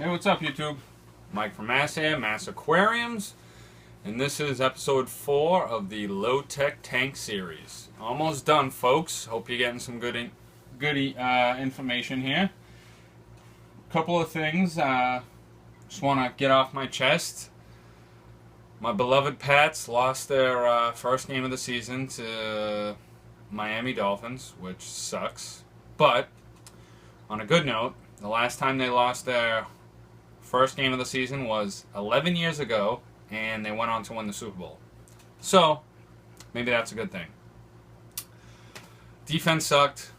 Hey, what's up, YouTube? Mike from Mass here, Mass Aquariums, and this is episode 4 of the Low Tech Tank series. Almost done, folks. Hope you're getting some good information here. Couple of things. Just want to get off my chest. My beloved Pats lost their first game of the season to Miami Dolphins, which sucks. But on a good note, the last time they lost their first game of the season was 11 years ago, and they went on to win the Super Bowl. So, maybe that's a good thing. Defense sucked.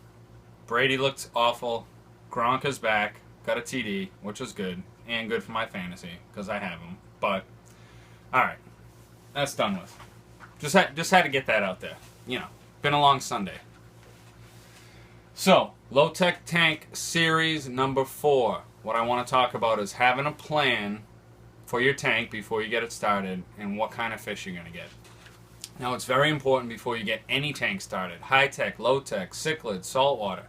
Brady looked awful. Gronk is back. Got a TD, which is good. And good for my fantasy, because I have him. But, alright. That's done with. Just had to get that out there. You know, been a long Sunday. So, Low Tech Tank series number 4. What I want to talk about is having a plan for your tank before you get it started and what kind of fish you're going to get. Now, it's very important before you get any tank started, high tech, low tech, cichlid, saltwater,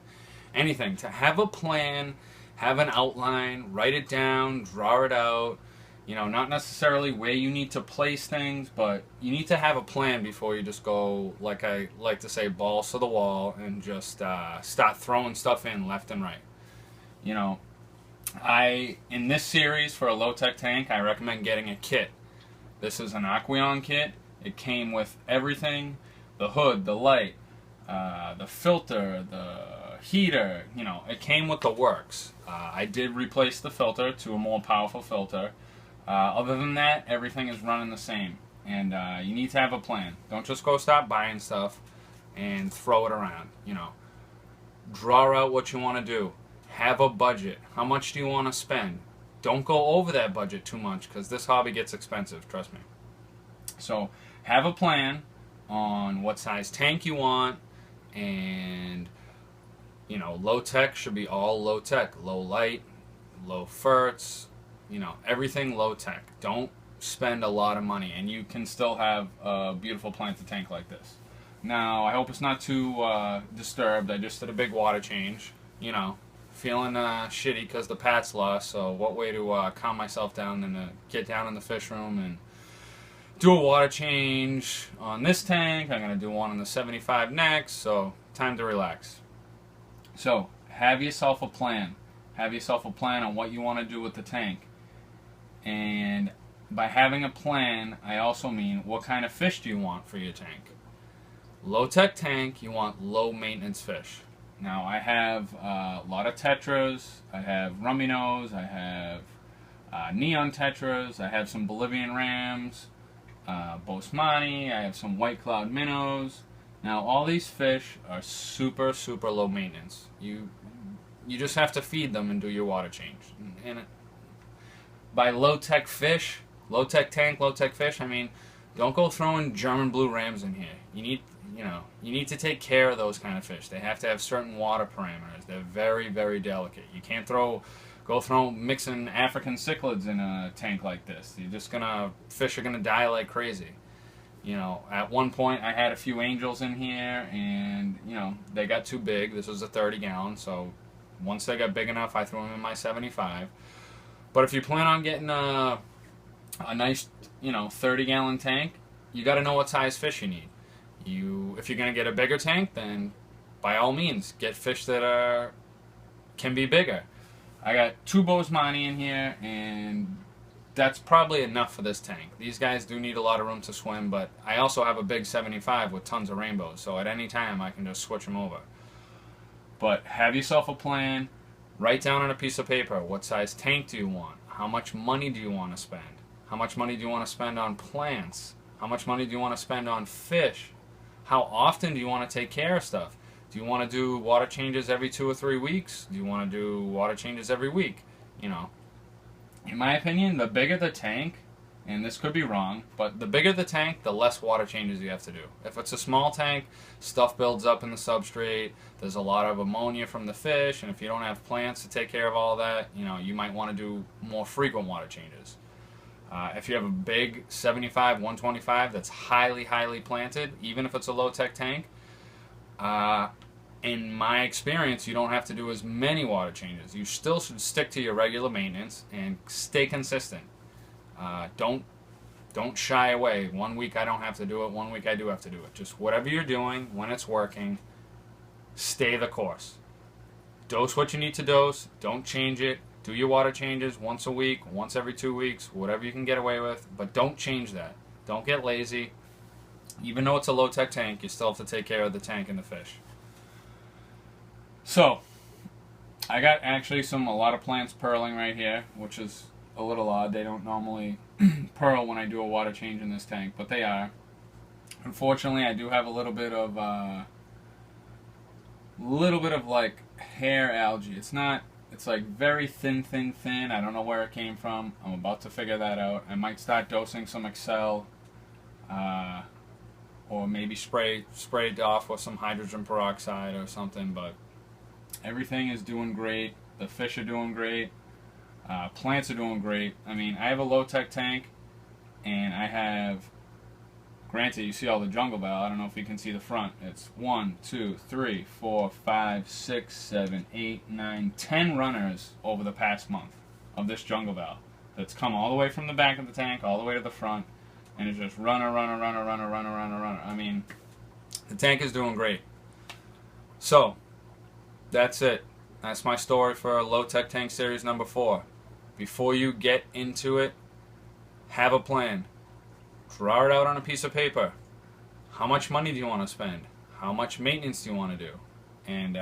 anything, to have a plan, have an outline, write it down, draw it out. You know, not necessarily where you need to place things, but you need to have a plan before you just go, like I like to say, balls to the wall and just start throwing stuff in left and right. You know, in this series for a low-tech tank, I recommend getting a kit. This is an Aqueon kit. It came with everything, the hood, the light, the filter, the heater, you know, it came with the works. I did replace the filter to a more powerful filter. Other than that, everything is running the same. And you need to have a plan. Don't just go start buying stuff and throw it around, you know. Draw out what you want to do. Have a budget. How much do you want to spend? Don't go over that budget too much because this hobby gets expensive, trust me. So have a plan on what size tank you want, and you know, low tech should be all low tech, low light, low ferts, you know, everything low tech. Don't spend a lot of money and you can still have a beautiful planted tank like this. Now, I hope it's not too disturbed. I just did a big water change, you know. Feeling shitty because the Pats lost, so what way to calm myself down than to get down in the fish room and do a water change on this tank. I'm going to do one on the 75 next, so time to relax. So, have yourself a plan. Have yourself a plan on what you want to do with the tank. And by having a plan, I also mean what kind of fish do you want for your tank. Low-tech tank, you want low-maintenance fish. Now, I have a lot of tetras, I have rummy nose, I have neon tetras, I have some Bolivian rams, Bosmani, I have some white cloud minnows. Now, all these fish are super, super low maintenance. You just have to feed them and do your water change. And by low-tech fish, low-tech tank, low-tech fish, I mean, don't go throwing German blue rams in here. You need to take care of those kind of fish. They have to have certain water parameters. They're very, very delicate. You can't go mixing African cichlids in a tank like this. Fish are gonna die like crazy. You know, at one point I had a few angels in here, and you know, they got too big. This was a 30-gallon, so once they got big enough, I threw them in my 75. But if you plan on getting a nice, you know, 30-gallon tank, you got to know what size fish you need. If you're going to get a bigger tank, then by all means, get fish that can be bigger. I got 2 Bosmani in here, and that's probably enough for this tank. These guys do need a lot of room to swim, but I also have a big 75 with tons of rainbows, so at any time I can just switch them over. But have yourself a plan. Write down on a piece of paper, what size tank do you want? How much money do you want to spend? How much money do you want to spend on plants? How much money do you want to spend on fish? How often do you want to take care of stuff? Do you want to do water changes every 2 or 3 weeks? Do you want to do water changes every week? You know, in my opinion, the bigger the tank, and this could be wrong, but the bigger the tank, the less water changes you have to do. If it's a small tank, stuff builds up in the substrate, there's a lot of ammonia from the fish, and if you don't have plants to take care of all that, you know, you might want to do more frequent water changes. If you have a big 75, 125 that's highly, highly planted, even if it's a low-tech tank, in my experience, you don't have to do as many water changes. You still should stick to your regular maintenance and stay consistent. Don't shy away. 1 week I don't have to do it, 1 week I do have to do it. Just whatever you're doing, when it's working, stay the course. Dose what you need to dose. Don't change it. Do your water changes once a week, once every 2 weeks, whatever you can get away with. But don't change that. Don't get lazy. Even though it's a low-tech tank, you still have to take care of the tank and the fish. So, I got actually a lot of plants pearling right here, which is a little odd. They don't normally pearl when I do a water change in this tank, but they are. Unfortunately, I do have a little bit of like hair algae. It's like very thin. I don't know where it came from. I'm about to figure that out. I might start dosing some Excel, or maybe spray it off with some hydrogen peroxide or something. But everything is doing great. The fish are doing great. Plants are doing great. I mean, I have a low-tech tank, and I have, granted, you see all the jungle bell. I don't know if you can see the front. It's 1, 2, 3, 4, 5, 6, 7, 8, 9, 10 runners over the past month of this jungle bell. That's come all the way from the back of the tank all the way to the front, and it's just runner. I mean, the tank is doing great. So, that's it. That's my story for Low-Tech Tank Series number 4. Before you get into it, have a plan. Draw it out on a piece of paper. How much money do you want to spend? How much maintenance do you want to do? And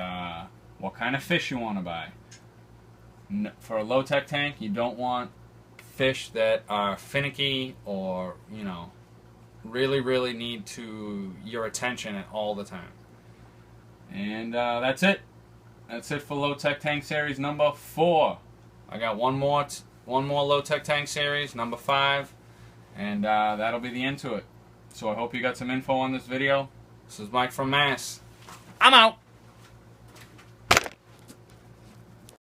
what kind of fish you want to buy. For a low-tech tank, you don't want fish that are finicky or, really need your attention at all the time. And that's it. That's it for Low-Tech Tank Series number 4. I got one more Low-Tech Tank Series, number 5, and that'll be the end to it. So I hope you got some info on this video. This is Mike from Mass. I'm out.